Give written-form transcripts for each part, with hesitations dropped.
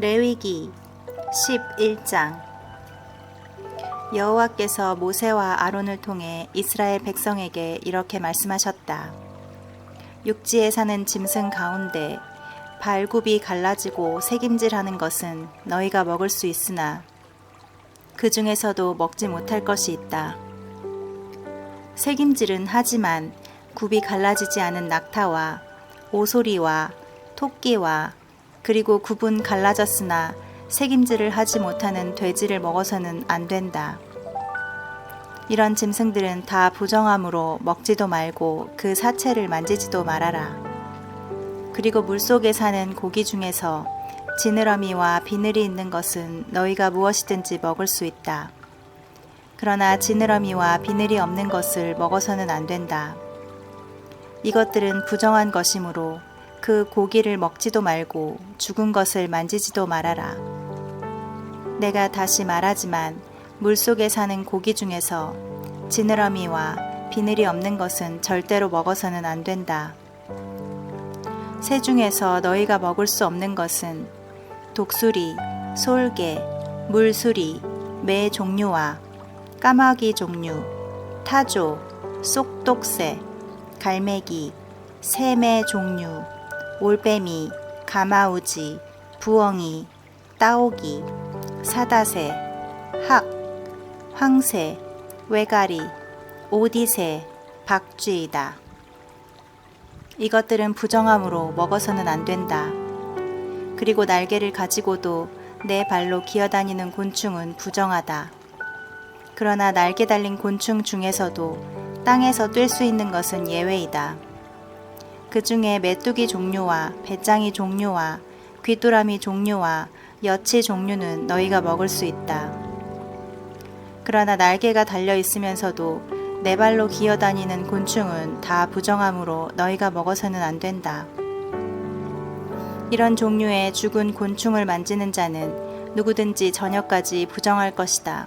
레위기 11장. 여호와께서 모세와 아론을 통해 이스라엘 백성에게 이렇게 말씀하셨다. 육지에 사는 짐승 가운데 발굽이 갈라지고 새김질하는 것은 너희가 먹을 수 있으나 그 중에서도 먹지 못할 것이 있다. 새김질은 하지만 굽이 갈라지지 않은 낙타와 오소리와 토끼와 그리고 굽은 갈라졌으나 새김질을 하지 못하는 돼지를 먹어서는 안 된다. 이런 짐승들은 다 부정함으로 먹지도 말고 그 사체를 만지지도 말아라. 그리고 물속에 사는 고기 중에서 지느러미와 비늘이 있는 것은 너희가 무엇이든지 먹을 수 있다. 그러나 지느러미와 비늘이 없는 것을 먹어서는 안 된다. 이것들은 부정한 것이므로 그 고기를 먹지도 말고 죽은 것을 만지지도 말아라. 내가 다시 말하지만 물속에 사는 고기 중에서 지느러미와 비늘이 없는 것은 절대로 먹어서는 안 된다. 새 중에서 너희가 먹을 수 없는 것은 독수리, 솔개, 물수리, 매 종류와 까마귀 종류, 타조, 쏙독새, 갈매기, 새매 종류, 올빼미, 가마우지, 부엉이, 따오기, 사다새, 학, 황새, 외가리, 오디새, 박쥐이다. 이것들은 부정함으로 먹어서는 안 된다. 그리고 날개를 가지고도 네 발로 기어다니는 곤충은 부정하다. 그러나 날개 달린 곤충 중에서도 땅에서 뛸 수 있는 것은 예외이다. 그 중에 메뚜기 종류와 배짱이 종류와 귀뚜라미 종류와 여치 종류는 너희가 먹을 수 있다. 그러나 날개가 달려 있으면서도 네 발로 기어다니는 곤충은 다 부정함으로 너희가 먹어서는 안 된다. 이런 종류의 죽은 곤충을 만지는 자는 누구든지 저녁까지 부정할 것이다.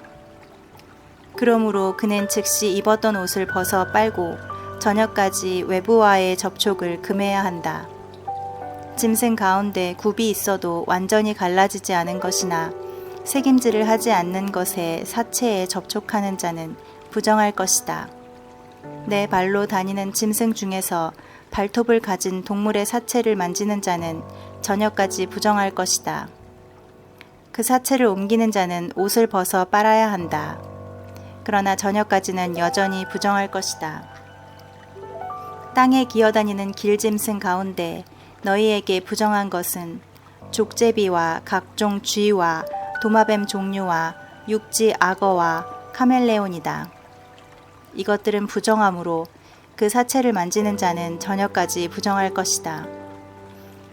그러므로 그는 즉시 입었던 옷을 벗어 빨고 저녁까지 외부와의 접촉을 금해야 한다. 짐승 가운데 굽이 있어도 완전히 갈라지지 않은 것이나 새김질을 하지 않는 것에 사체에 접촉하는 자는 부정할 것이다. 네 발로 다니는 짐승 중에서 발톱을 가진 동물의 사체를 만지는 자는 저녁까지 부정할 것이다. 그 사체를 옮기는 자는 옷을 벗어 빨아야 한다. 그러나 저녁까지는 여전히 부정할 것이다. 땅에 기어다니는 길짐승 가운데 너희에게 부정한 것은 족제비와 각종 쥐와 도마뱀 종류와 육지 악어와 카멜레온이다. 이것들은 부정함으로 그 사체를 만지는 자는 저녁까지 부정할 것이다.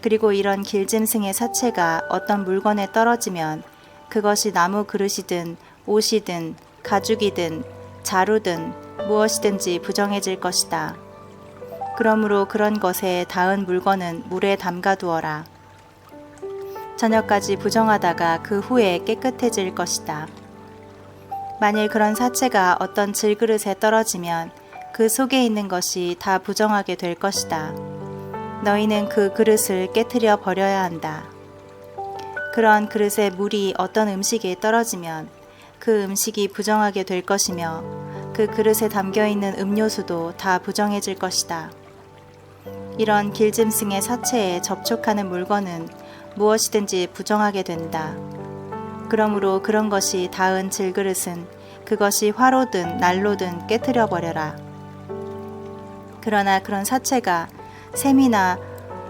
그리고 이런 길짐승의 사체가 어떤 물건에 떨어지면 그것이 나무 그릇이든 옷이든 가죽이든 자루든 무엇이든지 부정해질 것이다. 그러므로 그런 것에 닿은 물건은 물에 담가 두어라. 저녁까지 부정하다가 그 후에 깨끗해질 것이다. 만일 그런 사체가 어떤 질그릇에 떨어지면 그 속에 있는 것이 다 부정하게 될 것이다. 너희는 그 그릇을 깨트려 버려야 한다. 그런 그릇에 물이 어떤 음식에 떨어지면 그 음식이 부정하게 될 것이며 그 그릇에 담겨있는 음료수도 다 부정해질 것이다. 이런 길짐승의 사체에 접촉하는 물건은 무엇이든지 부정하게 된다. 그러므로 그런 것이 닿은 질그릇은 그것이 화로든 난로든 깨트려 버려라. 그러나 그런 사체가 샘이나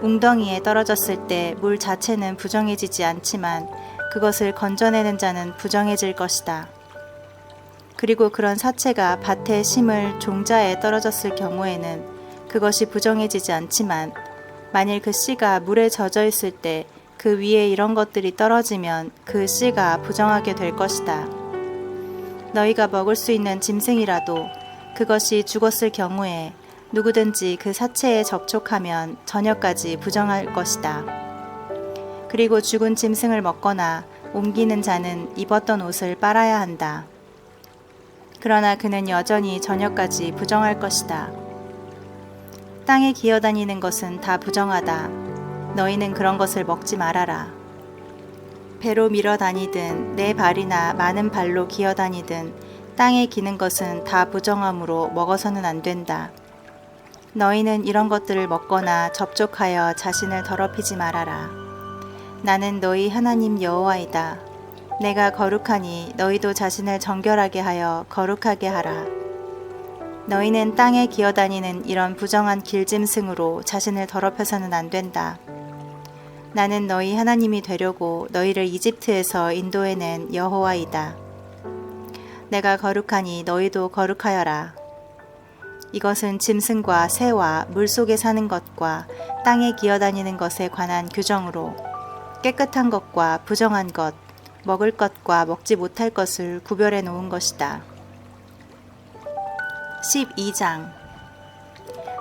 웅덩이에 떨어졌을 때 물 자체는 부정해지지 않지만 그것을 건져내는 자는 부정해질 것이다. 그리고 그런 사체가 밭에 심을 종자에 떨어졌을 경우에는 그것이 부정해지지 않지만 만일 그 씨가 물에 젖어 있을 때 그 위에 이런 것들이 떨어지면 그 씨가 부정하게 될 것이다. 너희가 먹을 수 있는 짐승이라도 그것이 죽었을 경우에 누구든지 그 사체에 접촉하면 저녁까지 부정할 것이다. 그리고 죽은 짐승을 먹거나 옮기는 자는 입었던 옷을 빨아야 한다. 그러나 그는 여전히 저녁까지 부정할 것이다. 땅에 기어다니는 것은 다 부정하다. 너희는 그런 것을 먹지 말아라. 배로 밀어 다니든 내 발이나 많은 발로 기어 다니든 땅에 기는 것은 다 부정함으로 먹어서는 안 된다. 너희는 이런 것들을 먹거나 접촉하여 자신을 더럽히지 말아라. 나는 너희 하나님 여호와이다. 내가 거룩하니 너희도 자신을 정결하게 하여 거룩하게 하라. 너희는 땅에 기어다니는 이런 부정한 길짐승으로 자신을 더럽혀서는 안 된다. 나는 너희 하나님이 되려고 너희를 이집트에서 인도해낸 여호와이다. 내가 거룩하니 너희도 거룩하여라. 이것은 짐승과 새와 물속에 사는 것과 땅에 기어다니는 것에 관한 규정으로 깨끗한 것과 부정한 것, 먹을 것과 먹지 못할 것을 구별해 놓은 것이다. 12장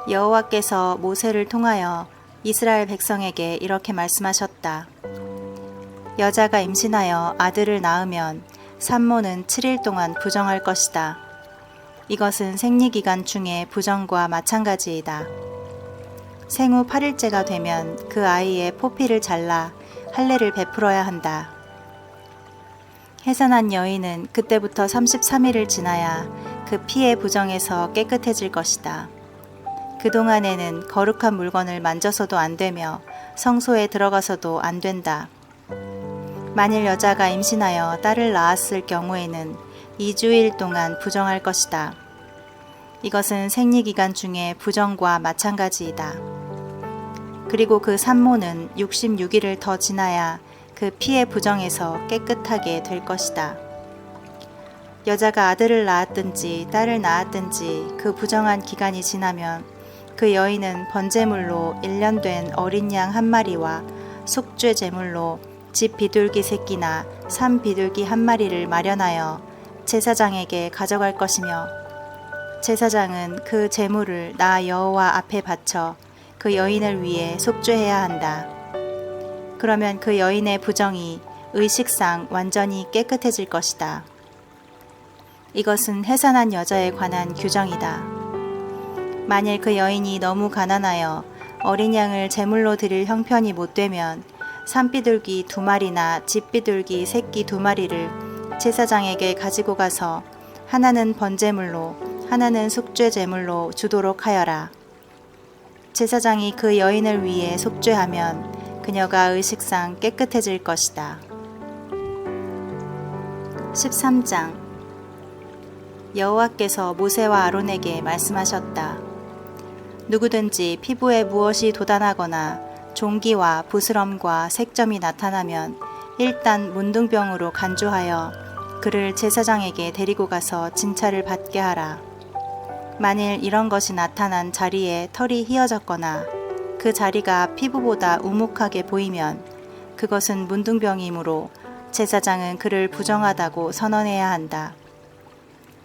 여호와께서 모세를 통하여 이스라엘 백성에게 이렇게 말씀하셨다. 여자가 임신하여 아들을 낳으면 산모는 7일 동안 부정할 것이다. 이것은 생리기간 중에 부정과 마찬가지이다. 생후 8일째가 되면 그 아이의 포피를 잘라 할례를 베풀어야 한다. 해산한 여인은 그때부터 33일을 지나야 그 피의 부정에서 깨끗해질 것이다. 그동안에는 거룩한 물건을 만져서도 안 되며 성소에 들어가서도 안 된다. 만일 여자가 임신하여 딸을 낳았을 경우에는 2주일 동안 부정할 것이다. 이것은 생리기간 중에 부정과 마찬가지이다. 그리고 그 산모는 66일을 더 지나야 그 피의 부정에서 깨끗하게 될 것이다. 여자가 아들을 낳았든지 딸을 낳았든지 그 부정한 기간이 지나면 그 여인은 번제물로 1년 된 어린 양 한 마리와 속죄 제물로 집 비둘기 새끼나 산 비둘기 한 마리를 마련하여 제사장에게 가져갈 것이며 제사장은 그 제물을 나 여호와 앞에 바쳐 그 여인을 위해 속죄해야 한다. 그러면 그 여인의 부정이 의식상 완전히 깨끗해질 것이다. 이것은 해산한 여자에 관한 규정이다. 만일 그 여인이 너무 가난하여 어린 양을 제물로 드릴 형편이 못 되면 산비둘기 2마리나 집비둘기 새끼 2마리를 제사장에게 가지고 가서 하나는 번제물로 하나는 속죄제물로 주도록 하여라. 제사장이 그 여인을 위해 속죄하면 그녀가 의식상 깨끗해질 것이다. 13장 여호와께서 모세와 아론에게 말씀하셨다. 누구든지 피부에 무엇이 돋아나거나 종기와 부스럼과 색점이 나타나면 일단 문둥병으로 간주하여 그를 제사장에게 데리고 가서 진찰을 받게 하라. 만일 이런 것이 나타난 자리에 털이 휘어졌거나 그 자리가 피부보다 우묵하게 보이면 그것은 문둥병이므로 제사장은 그를 부정하다고 선언해야 한다.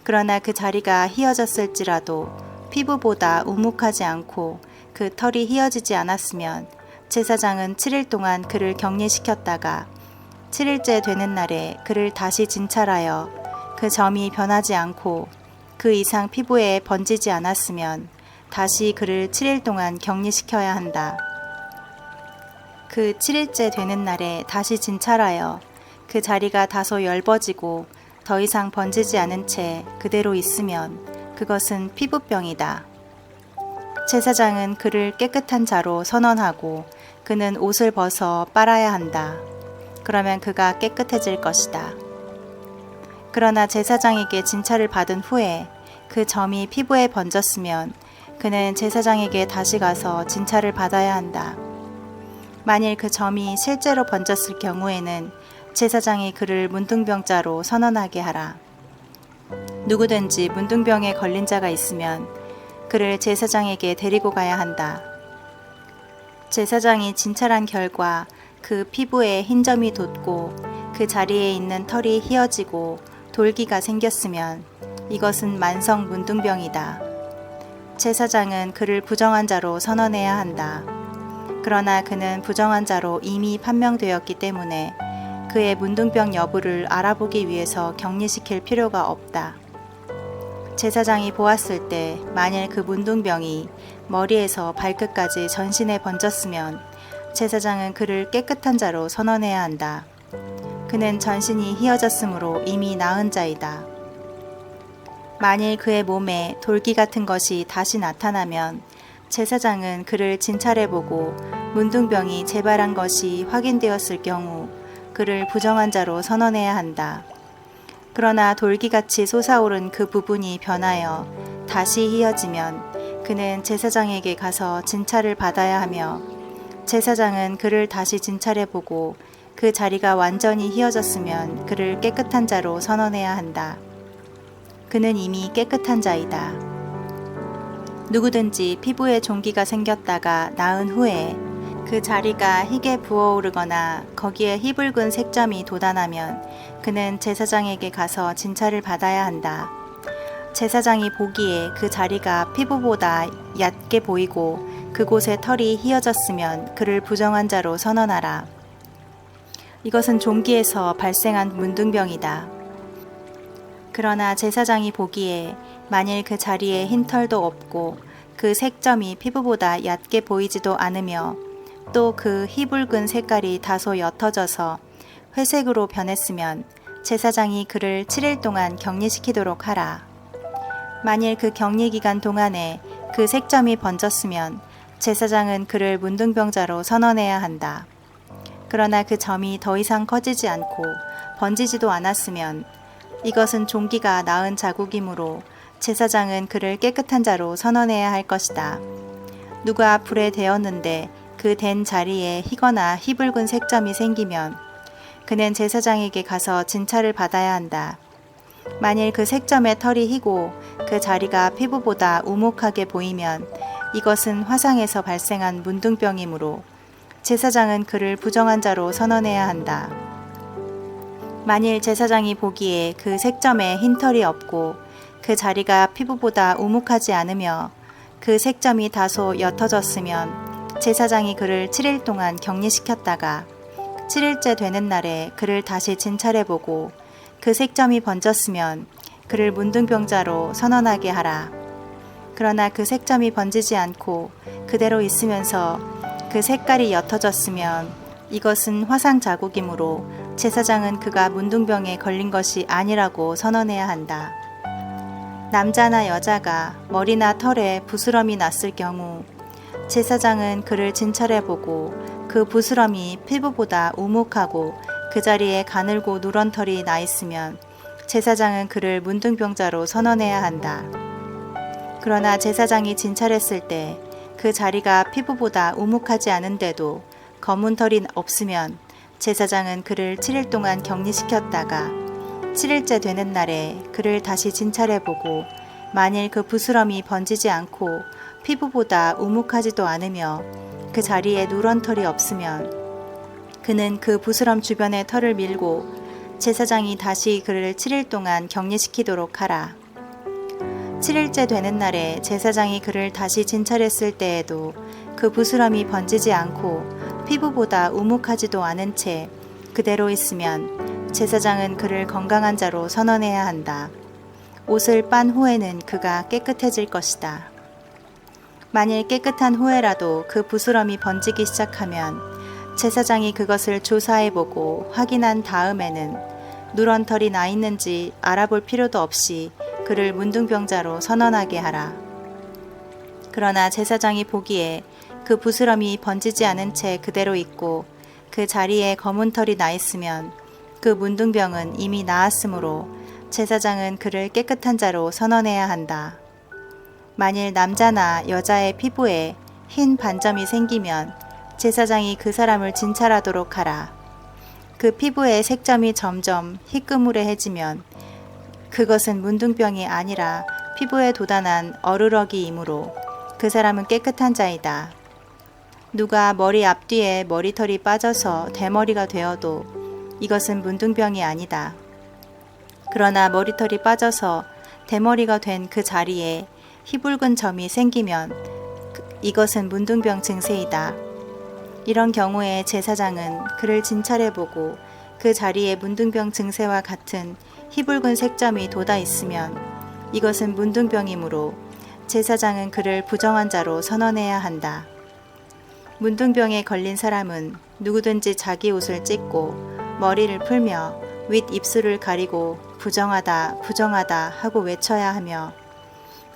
그러나 그 자리가 휘어졌을지라도 피부보다 우묵하지 않고 그 털이 휘어지지 않았으면 제사장은 7일 동안 그를 격리시켰다가 7일째 되는 날에 그를 다시 진찰하여 그 점이 변하지 않고 그 이상 피부에 번지지 않았으면 다시 그를 7일 동안 격리시켜야 한다. 그 7일째 되는 날에 다시 진찰하여 그 자리가 다소 엷어지고 더 이상 번지지 않은 채 그대로 있으면 그것은 피부병이다. 제사장은 그를 깨끗한 자로 선언하고 그는 옷을 벗어 빨아야 한다. 그러면 그가 깨끗해질 것이다. 그러나 제사장에게 진찰을 받은 후에 그 점이 피부에 번졌으면 그는 제사장에게 다시 가서 진찰을 받아야 한다. 만일 그 점이 실제로 번졌을 경우에는 제사장이 그를 문둥병자로 선언하게 하라. 누구든지 문둥병에 걸린 자가 있으면 그를 제사장에게 데리고 가야 한다. 제사장이 진찰한 결과 그 피부에 흰 점이 돋고 그 자리에 있는 털이 휘어지고 돌기가 생겼으면 이것은 만성 문둥병이다. 제사장은 그를 부정한 자로 선언해야 한다. 그러나 그는 부정한 자로 이미 판명되었기 때문에 그의 문둥병 여부를 알아보기 위해서 격리시킬 필요가 없다. 제사장이 보았을 때 만일 그 문둥병이 머리에서 발끝까지 전신에 번졌으면 제사장은 그를 깨끗한 자로 선언해야 한다. 그는 전신이 휘어졌으므로 이미 나은 자이다. 만일 그의 몸에 돌기 같은 것이 다시 나타나면 제사장은 그를 진찰해보고 문둥병이 재발한 것이 확인되었을 경우 그를 부정한 자로 선언해야 한다. 그러나 돌기같이 솟아오른 그 부분이 변하여 다시 휘어지면 그는 제사장에게 가서 진찰을 받아야 하며 제사장은 그를 다시 진찰해보고 그 자리가 완전히 휘어졌으면 그를 깨끗한 자로 선언해야 한다. 그는 이미 깨끗한 자이다. 누구든지 피부에 종기가 생겼다가 나은 후에 그 자리가 희게 부어오르거나 거기에 희붉은 색점이 돋아나면 그는 제사장에게 가서 진찰을 받아야 한다. 제사장이 보기에 그 자리가 피부보다 얕게 보이고 그곳에 털이 휘어졌으면 그를 부정한 자로 선언하라. 이것은 종기에서 발생한 문둥병이다. 그러나 제사장이 보기에 만일 그 자리에 흰 털도 없고 그 색점이 피부보다 얕게 보이지도 않으며 또 그 희붉은 색깔이 다소 옅어져서 회색으로 변했으면 제사장이 그를 7일 동안 격리시키도록 하라. 만일 그 격리 기간 동안에 그 색점이 번졌으면 제사장은 그를 문둥병자로 선언해야 한다. 그러나 그 점이 더 이상 커지지 않고 번지지도 않았으면 이것은 종기가 나은 자국이므로 제사장은 그를 깨끗한 자로 선언해야 할 것이다. 누가 불에 데었는데 그 댄 자리에 희거나 희붉은 색점이 생기면 그는 제사장에게 가서 진찰을 받아야 한다. 만일 그 색점의 털이 희고 그 자리가 피부보다 우묵하게 보이면 이것은 화상에서 발생한 문둥병이므로 제사장은 그를 부정한 자로 선언해야 한다. 만일 제사장이 보기에 그 색점에 흰 털이 없고 그 자리가 피부보다 우묵하지 않으며 그 색점이 다소 옅어졌으면 제사장이 그를 7일 동안 격리시켰다가 7일째 되는 날에 그를 다시 진찰해보고 그 색점이 번졌으면 그를 문둥병자로 선언하게 하라. 그러나 그 색점이 번지지 않고 그대로 있으면서 그 색깔이 옅어졌으면 이것은 화상 자국이므로 제사장은 그가 문둥병에 걸린 것이 아니라고 선언해야 한다. 남자나 여자가 머리나 털에 부스럼이 났을 경우 제사장은 그를 진찰해보고 그 부스럼이 피부보다 우묵하고 그 자리에 가늘고 누런 털이 나 있으면 제사장은 그를 문둥병자로 선언해야 한다. 그러나 제사장이 진찰했을 때 그 자리가 피부보다 우묵하지 않은데도 검은 털이 없으면 제사장은 그를 7일 동안 격리시켰다가 7일째 되는 날에 그를 다시 진찰해보고 만일 그 부스럼이 번지지 않고 피부보다 우묵하지도 않으며 그 자리에 누런 털이 없으면 그는 그 부스럼 주변의 털을 밀고 제사장이 다시 그를 7일 동안 격리시키도록 하라. 7일째 되는 날에 제사장이 그를 다시 진찰했을 때에도 그 부스럼이 번지지 않고 피부보다 우묵하지도 않은 채 그대로 있으면 제사장은 그를 건강한 자로 선언해야 한다. 옷을 빤 후에는 그가 깨끗해질 것이다. 만일 깨끗한 후에라도 그 부스럼이 번지기 시작하면 제사장이 그것을 조사해보고 확인한 다음에는 누런 털이 나 있는지 알아볼 필요도 없이 그를 문둥병자로 선언하게 하라. 그러나 제사장이 보기에 그 부스럼이 번지지 않은 채 그대로 있고 그 자리에 검은 털이 나 있으면 그 문둥병은 이미 나았으므로 제사장은 그를 깨끗한 자로 선언해야 한다. 만일 남자나 여자의 피부에 흰 반점이 생기면 제사장이 그 사람을 진찰하도록 하라. 그 피부의 색점이 점점 희끄무레해지면 그것은 문둥병이 아니라 피부에 돋아난 어르러기이므로 그 사람은 깨끗한 자이다. 누가 머리 앞뒤에 머리털이 빠져서 대머리가 되어도 이것은 문둥병이 아니다. 그러나 머리털이 빠져서 대머리가 된 그 자리에 희붉은 점이 생기면 이것은 문둥병 증세이다. 이런 경우에 제사장은 그를 진찰해보고 그 자리에 문둥병 증세와 같은 희붉은 색점이 돋아 있으면 이것은 문둥병이므로 제사장은 그를 부정한 자로 선언해야 한다. 문둥병에 걸린 사람은 누구든지 자기 옷을 찢고 머리를 풀며 윗 입술을 가리고 부정하다, 부정하다 하고 외쳐야 하며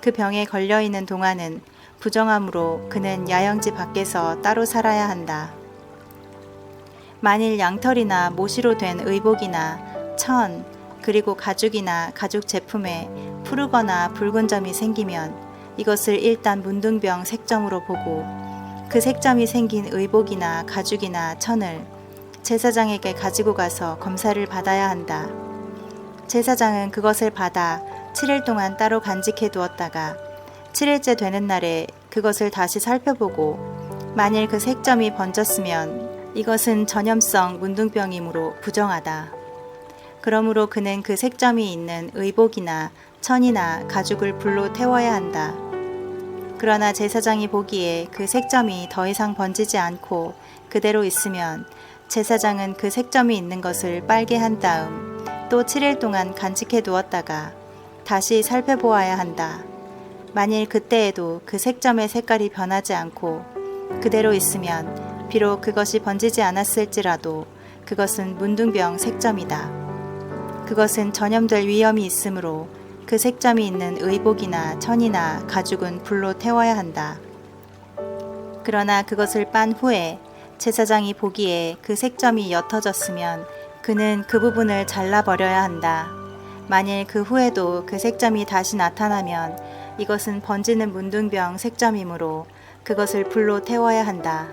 그 병에 걸려있는 동안은 부정함으로 그는 야영지 밖에서 따로 살아야 한다. 만일 양털이나 모시로 된 의복이나 천, 그리고 가죽이나 가죽 제품에 푸르거나 붉은 점이 생기면 이것을 일단 문둥병 색점으로 보고 그 색점이 생긴 의복이나 가죽이나 천을 제사장에게 가지고 가서 검사를 받아야 한다. 제사장은 그것을 받아 7일 동안 따로 간직해 두었다가 7일째 되는 날에 그것을 다시 살펴보고 만일 그 색점이 번졌으면 이것은 전염성 문둥병이므로 부정하다. 그러므로 그는 그 색점이 있는 의복이나 천이나 가죽을 불로 태워야 한다. 그러나 제사장이 보기에 그 색점이 더 이상 번지지 않고 그대로 있으면 제사장은 그 색점이 있는 것을 빨게 한 다음 또 7일 동안 간직해 두었다가 다시 살펴보아야 한다. 만일 그때에도 그 색점의 색깔이 변하지 않고 그대로 있으면 비록 그것이 번지지 않았을지라도 그것은 문둥병 색점이다. 그것은 전염될 위험이 있으므로 그 색점이 있는 의복이나 천이나 가죽은 불로 태워야 한다. 그러나 그것을 빤 후에 제사장이 보기에 그 색점이 옅어졌으면 그는 그 부분을 잘라버려야 한다. 만일 그 후에도 그 색점이 다시 나타나면 이것은 번지는 문둥병 색점이므로 그것을 불로 태워야 한다.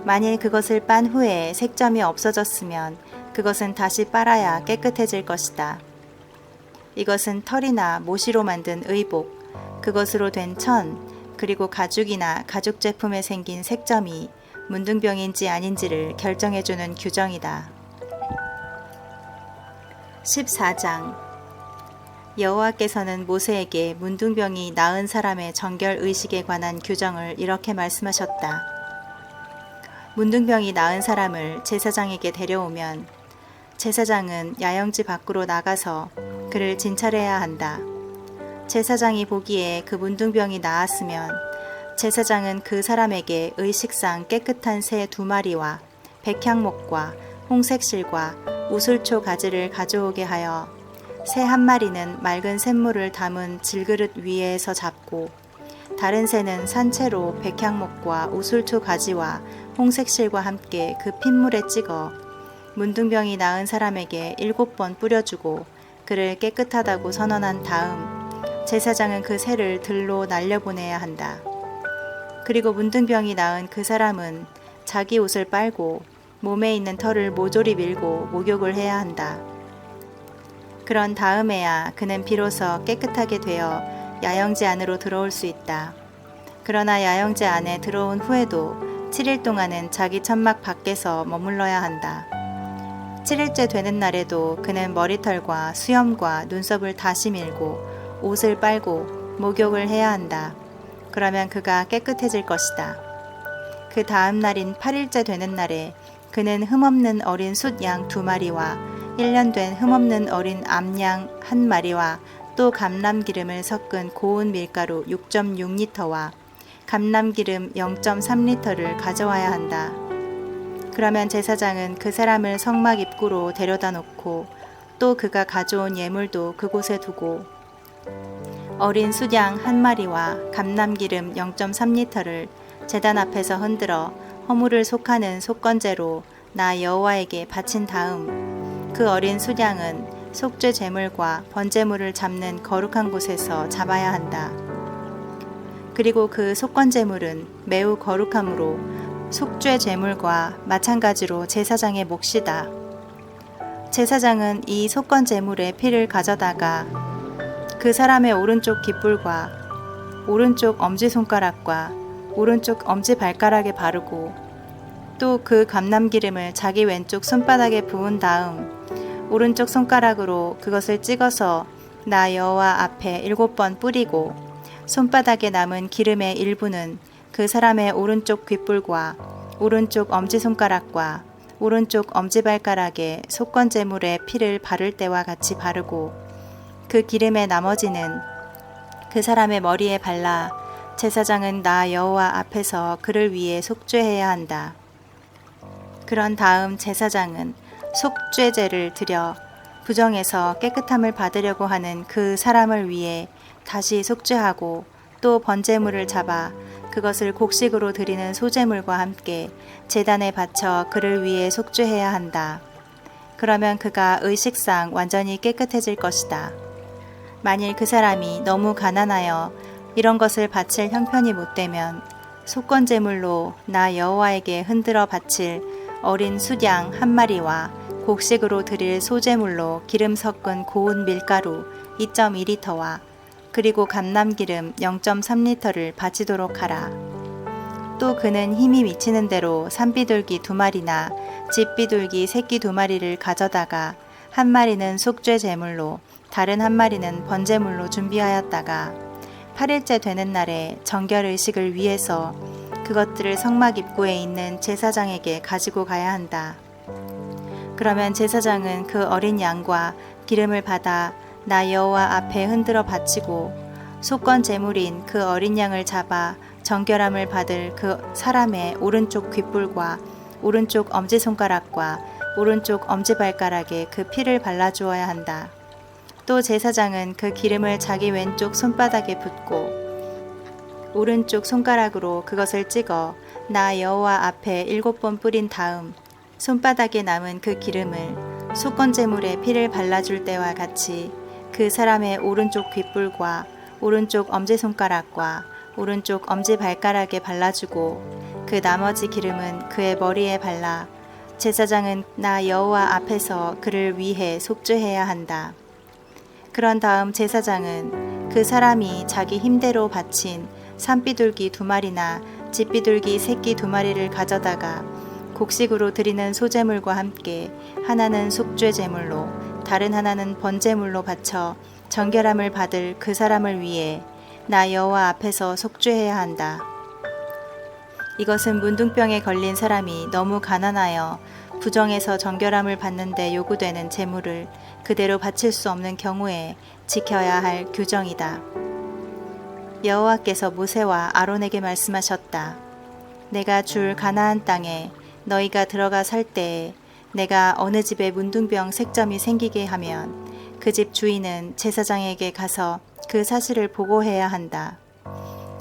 만일 그것을 빤 후에 색점이 없어졌으면 그것은 다시 빨아야 깨끗해질 것이다. 이것은 털이나 모시로 만든 의복, 그것으로 된 천, 그리고 가죽이나 가죽 제품에 생긴 색점이 문둥병인지 아닌지를 결정해주는 규정이다. 14장 여호와께서는 모세에게 문둥병이 나은 사람의 정결 의식에 관한 규정을 이렇게 말씀하셨다. 문둥병이 나은 사람을 제사장에게 데려오면 제사장은 야영지 밖으로 나가서 그를 진찰해야 한다. 제사장이 보기에 그 문둥병이 나았으면 제사장은 그 사람에게 의식상 깨끗한 새 2마리와 백향목과 홍색실과 우슬초 가지를 가져오게 하여 새 1마리는 맑은 샘물을 담은 질그릇 위에서 잡고 다른 새는 산채로 백향목과 우슬초 가지와 홍색실과 함께 그 핏물에 찍어 문둥병이 나은 사람에게 7번 뿌려주고 그를 깨끗하다고 선언한 다음 제사장은 그 새를 들로 날려보내야 한다. 그리고 문둥병이 나은 그 사람은 자기 옷을 빨고 몸에 있는 털을 모조리 밀고 목욕을 해야 한다. 그런 다음에야 그는 비로소 깨끗하게 되어 야영지 안으로 들어올 수 있다. 그러나 야영지 안에 들어온 후에도 7일 동안은 자기 천막 밖에서 머물러야 한다. 7일째 되는 날에도 그는 머리털과 수염과 눈썹을 다시 밀고 옷을 빨고 목욕을 해야 한다. 그러면 그가 깨끗해질 것이다. 그 다음 날인 8일째 되는 날에 그는 흠없는 어린 숫양 2마리와 1년 된 흠없는 어린 암양 1마리와 또 감람기름을 섞은 고운 밀가루 6.6리터와 감람기름 0.3리터를 가져와야 한다. 그러면 제사장은 그 사람을 성막 입구로 데려다 놓고 또 그가 가져온 예물도 그곳에 두고 어린 숫양 1마리와 감람기름 0.3리터를 제단 앞에서 흔들어 허물을 속하는 속건제로 나 여호와에게 바친 다음 그 어린 숫양은 속죄 제물과 번제물을 잡는 거룩한 곳에서 잡아야 한다. 그리고 그 속건제물은 매우 거룩함으로 속죄 제물과 마찬가지로 제사장의 몫이다. 제사장은 이 속건제물의 피를 가져다가 그 사람의 오른쪽 깃불과 오른쪽 엄지손가락과 오른쪽 엄지발가락에 바르고 또 그 감람기름을 자기 왼쪽 손바닥에 부은 다음 오른쪽 손가락으로 그것을 찍어서 나 여호와 앞에 7번 뿌리고 손바닥에 남은 기름의 일부는 그 사람의 오른쪽 귓불과 오른쪽 엄지손가락과 오른쪽 엄지발가락에 속건제물의 피를 바를 때와 같이 바르고 그 기름의 나머지는 그 사람의 머리에 발라 제사장은 나 여호와 앞에서 그를 위해 속죄해야 한다. 그런 다음 제사장은 속죄제를 드려 부정에서 깨끗함을 받으려고 하는 그 사람을 위해 다시 속죄하고 또 번제물을 잡아 그것을 곡식으로 드리는 소제물과 함께 제단에 바쳐 그를 위해 속죄해야 한다. 그러면 그가 의식상 완전히 깨끗해질 것이다. 만일 그 사람이 너무 가난하여 이런 것을 바칠 형편이 못되면 속건제물로 나 여호와에게 흔들어 바칠 어린 숫양 한 마리와 곡식으로 드릴 소제물로 기름 섞은 고운 밀가루 2.2리터와 그리고 감람기름 0.3리터를 바치도록 하라. 또 그는 힘이 미치는 대로 산비둘기 2마리나 집비둘기 새끼 2마리를 가져다가 한 마리는 속죄 제물로 다른 한 마리는 번제물로 준비하였다가 8일째 되는 날에 정결 의식을 위해서 그것들을 성막 입구에 있는 제사장에게 가지고 가야 한다. 그러면 제사장은 그 어린 양과 기름을 받아 나 여호와 앞에 흔들어 바치고 속건 제물인 그 어린 양을 잡아 정결함을 받을 그 사람의 오른쪽 귓불과 오른쪽 엄지손가락과 오른쪽 엄지발가락에 그 피를 발라주어야 한다. 또 제사장은 그 기름을 자기 왼쪽 손바닥에 붓고 오른쪽 손가락으로 그것을 찍어 나 여호와 앞에 7번 뿌린 다음 손바닥에 남은 그 기름을 속건제물에 피를 발라줄 때와 같이 그 사람의 오른쪽 귓불과 오른쪽 엄지손가락과 오른쪽 엄지발가락에 발라주고 그 나머지 기름은 그의 머리에 발라 제사장은 나 여호와 앞에서 그를 위해 속죄해야 한다. 그런 다음 제사장은 그 사람이 자기 힘대로 바친 산비둘기 2마리나 집비둘기 새끼 2마리를 가져다가 곡식으로 드리는 소제물과 함께 하나는 속죄 제물로 다른 하나는 번제물로 바쳐 정결함을 받을 그 사람을 위해 나 여호와 앞에서 속죄해야 한다. 이것은 문둥병에 걸린 사람이 너무 가난하여 부정에서 정결함을 받는데 요구되는 제물을 그대로 바칠 수 없는 경우에 지켜야 할 규정이다. 여호와께서 모세와 아론에게 말씀하셨다. 내가 줄 가나안 땅에 너희가 들어가 살 때에 내가 어느 집에 문둥병 색점이 생기게 하면 그 집 주인은 제사장에게 가서 그 사실을 보고해야 한다.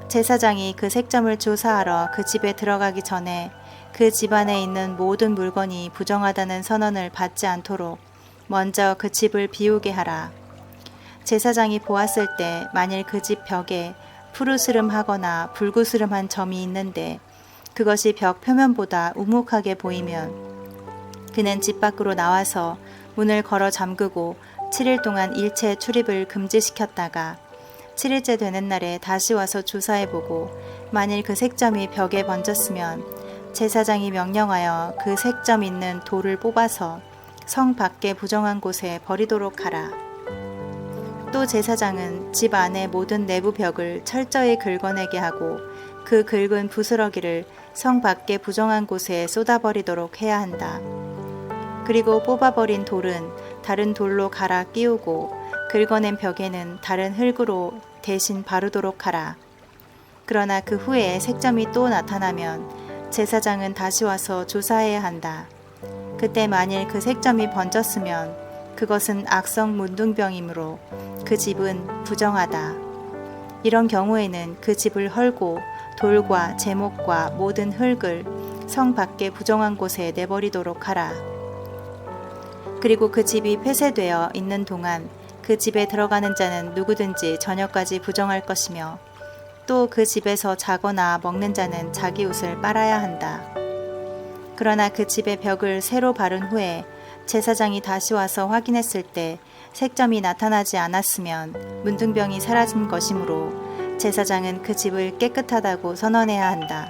제사장이 그 색점을 조사하러 그 집에 들어가기 전에 그 집안에 있는 모든 물건이 부정하다는 선언을 받지 않도록 먼저 그 집을 비우게 하라. 제사장이 보았을 때 만일 그 집 벽에 푸르스름하거나 불구스름한 점이 있는데 그것이 벽 표면보다 우묵하게 보이면 그는 집 밖으로 나와서 문을 걸어 잠그고 7일 동안 일체 출입을 금지시켰다가 7일째 되는 날에 다시 와서 조사해보고 만일 그 색점이 벽에 번졌으면 제사장이 명령하여 그 색점 있는 돌을 뽑아서 성 밖에 부정한 곳에 버리도록 하라. 또 제사장은 집 안의 모든 내부 벽을 철저히 긁어내게 하고 그 긁은 부스러기를 성 밖에 부정한 곳에 쏟아버리도록 해야 한다. 그리고 뽑아버린 돌은 다른 돌로 갈아 끼우고 긁어낸 벽에는 다른 흙으로 대신 바르도록 하라. 그러나 그 후에 색점이 또 나타나면 제사장은 다시 와서 조사해야 한다. 그때 만일 그 색점이 번졌으면 그것은 악성 문둥병이므로 그 집은 부정하다. 이런 경우에는 그 집을 헐고 돌과 제목과 모든 흙을 성 밖에 부정한 곳에 내버리도록 하라. 그리고 그 집이 폐쇄되어 있는 동안 그 집에 들어가는 자는 누구든지 저녁까지 부정할 것이며 또 그 집에서 자거나 먹는 자는 자기 옷을 빨아야 한다. 그러나 그 집의 벽을 새로 바른 후에 제사장이 다시 와서 확인했을 때 색점이 나타나지 않았으면 문둥병이 사라진 것이므로 제사장은 그 집을 깨끗하다고 선언해야 한다.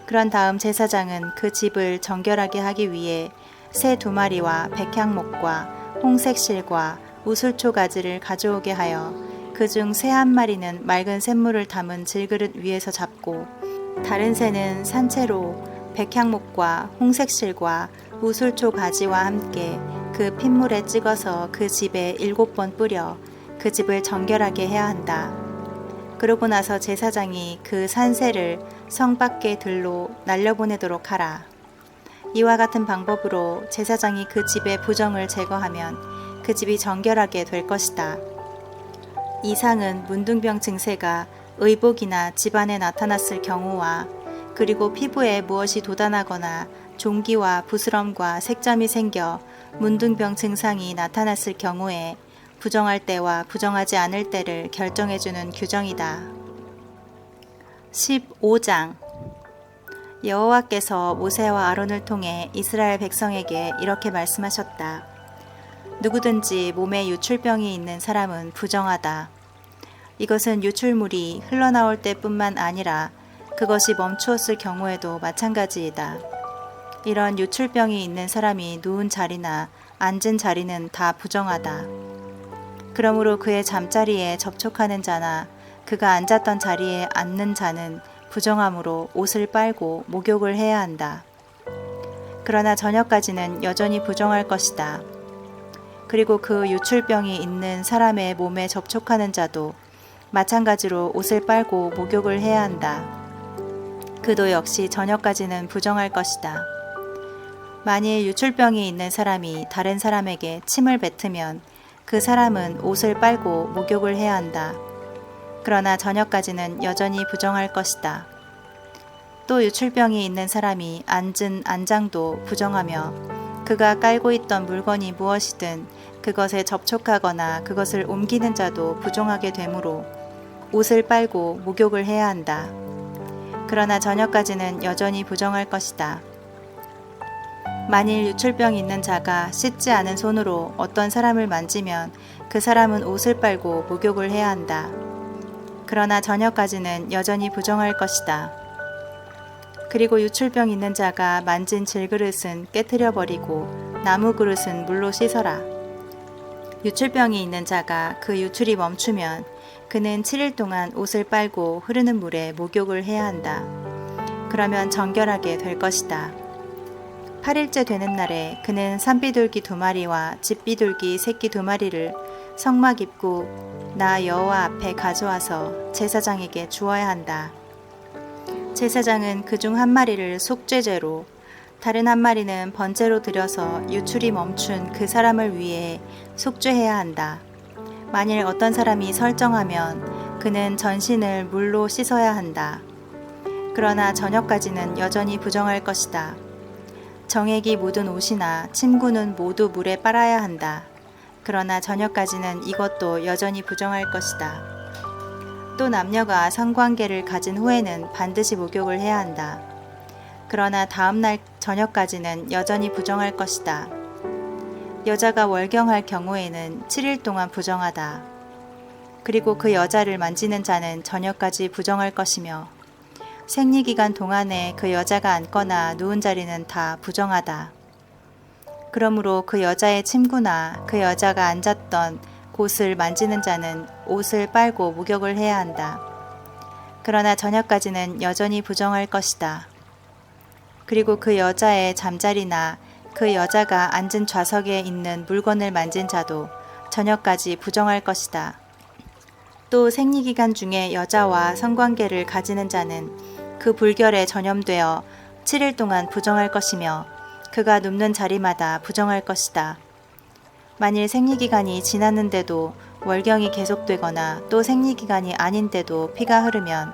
그런 다음 제사장은 그 집을 정결하게 하기 위해 새 2마리와 백향목과 홍색 실과 우슬초 가지를 가져오게 하여 그중 새 한 마리는 맑은 샘물을 담은 질그릇 위에서 잡고 다른 새는 산채로 백향목과 홍색 실과 우슬초 가지와 함께 그 핏물에 찍어서 그 집에 7번 뿌려 그 집을 정결하게 해야 한다. 그러고 나서 제사장이 그 산새를 성 밖의 들로 날려보내도록 하라. 이와 같은 방법으로 제사장이 그 집의 부정을 제거하면 그 집이 정결하게 될 것이다. 이상은 문둥병 증세가 의복이나 집안에 나타났을 경우와 그리고 피부에 무엇이 돋아나거나 종기와 부스럼과 색점이 생겨 문둥병 증상이 나타났을 경우에 부정할 때와 부정하지 않을 때를 결정해주는 규정이다. 15장 여호와께서 모세와 아론을 통해 이스라엘 백성에게 이렇게 말씀하셨다. 누구든지 몸에 유출병이 있는 사람은 부정하다. 이것은 유출물이 흘러나올 때뿐만 아니라 그것이 멈추었을 경우에도 마찬가지이다. 이런 유출병이 있는 사람이 누운 자리나 앉은 자리는 다 부정하다. 그러므로 그의 잠자리에 접촉하는 자나 그가 앉았던 자리에 앉는 자는 부정함으로 옷을 빨고 목욕을 해야 한다. 그러나 저녁까지는 여전히 부정할 것이다. 그리고 그 유출병이 있는 사람의 몸에 접촉하는 자도 마찬가지로 옷을 빨고 목욕을 해야 한다. 그도 역시 저녁까지는 부정할 것이다. 만일 유출병이 있는 사람이 다른 사람에게 침을 뱉으면 그 사람은 옷을 빨고 목욕을 해야 한다. 그러나 저녁까지는 여전히 부정할 것이다. 또 유출병이 있는 사람이 앉은 안장도 부정하며 그가 깔고 있던 물건이 무엇이든 그것에 접촉하거나 그것을 옮기는 자도 부정하게 되므로 옷을 빨고 목욕을 해야 한다. 그러나 저녁까지는 여전히 부정할 것이다. 만일 유출병이 있는 자가 씻지 않은 손으로 어떤 사람을 만지면 그 사람은 옷을 빨고 목욕을 해야 한다. 그러나 저녁까지는 여전히 부정할 것이다. 그리고 유출병 있는 자가 만진 질그릇은 깨트려 버리고 나무 그릇은 물로 씻어라. 유출병이 있는 자가 그 유출이 멈추면 그는 7일 동안 옷을 빨고 흐르는 물에 목욕을 해야 한다. 그러면 정결하게 될 것이다. 8일째 되는 날에 그는 산비둘기 2마리와 집비둘기 새끼 2마리를 성막 입구 나 여호와 앞에 가져와서 제사장에게 주어야 한다. 제사장은 그중 1마리를 속죄제로 다른 1마리는 번제로 드려서 유출이 멈춘 그 사람을 위해 속죄해야 한다. 만일 어떤 사람이 설정하면 그는 전신을 물로 씻어야 한다. 그러나 저녁까지는 여전히 부정할 것이다. 정액이 묻은 옷이나 침구는 모두 물에 빨아야 한다. 그러나 저녁까지는 이것도 여전히 부정할 것이다. 또 남녀가 성관계를 가진 후에는 반드시 목욕을 해야 한다. 그러나 다음날 저녁까지는 여전히 부정할 것이다. 여자가 월경할 경우에는 7일 동안 부정하다. 그리고 그 여자를 만지는 자는 저녁까지 부정할 것이며 생리기간 동안에 그 여자가 앉거나 누운 자리는 다 부정하다. 그러므로 그 여자의 침구나 그 여자가 앉았던 곳을 만지는 자는 옷을 빨고 목욕을 해야 한다. 그러나 저녁까지는 여전히 부정할 것이다. 그리고 그 여자의 잠자리나 그 여자가 앉은 좌석에 있는 물건을 만진 자도 저녁까지 부정할 것이다. 또 생리기간 중에 여자와 성관계를 가지는 자는 그 불결에 전염되어 7일 동안 부정할 것이며 그가 눕는 자리마다 부정할 것이다. 만일 생리기간이 지났는데도 월경이 계속되거나 또 생리기간이 아닌데도 피가 흐르면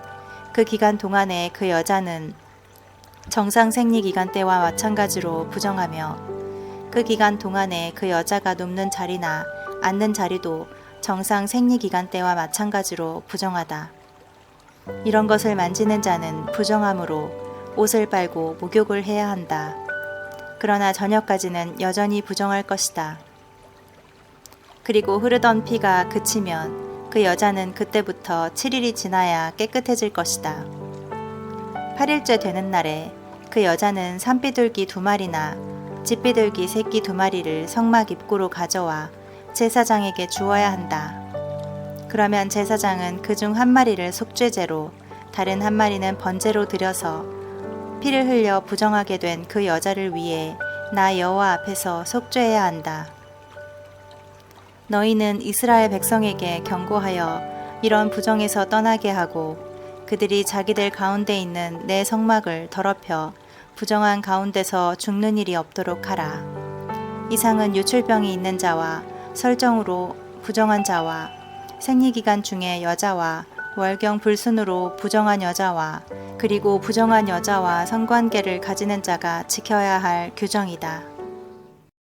그 기간 동안에 그 여자는 정상 생리기간 때와 마찬가지로 부정하며 그 기간 동안에 그 여자가 눕는 자리나 앉는 자리도 정상 생리기간 때와 마찬가지로 부정하다. 이런 것을 만지는 자는 부정함으로 옷을 빨고 목욕을 해야 한다. 그러나 저녁까지는 여전히 부정할 것이다. 그리고 흐르던 피가 그치면 그 여자는 그때부터 7일이 지나야 깨끗해질 것이다. 8일째 되는 날에 그 여자는 산비둘기 2마리나 집비둘기 새끼 2마리를 성막 입구로 가져와 제사장에게 주어야 한다. 그러면 제사장은 그중 1마리를 속죄제로 다른 1마리는 번제로 드려서 피를 흘려 부정하게 된 그 여자를 위해 나 여호와 앞에서 속죄해야 한다. 너희는 이스라엘 백성에게 경고하여 이런 부정에서 떠나게 하고 그들이 자기들 가운데 있는 내 성막을 더럽혀 부정한 가운데서 죽는 일이 없도록 하라. 이상은 유출병이 있는 자와 설정으로 부정한 자와 생리기간 중에 여자와 월경 불순으로 부정한 여자와 그리고 부정한 여자와 성관계를 가지는 자가 지켜야 할 규정이다.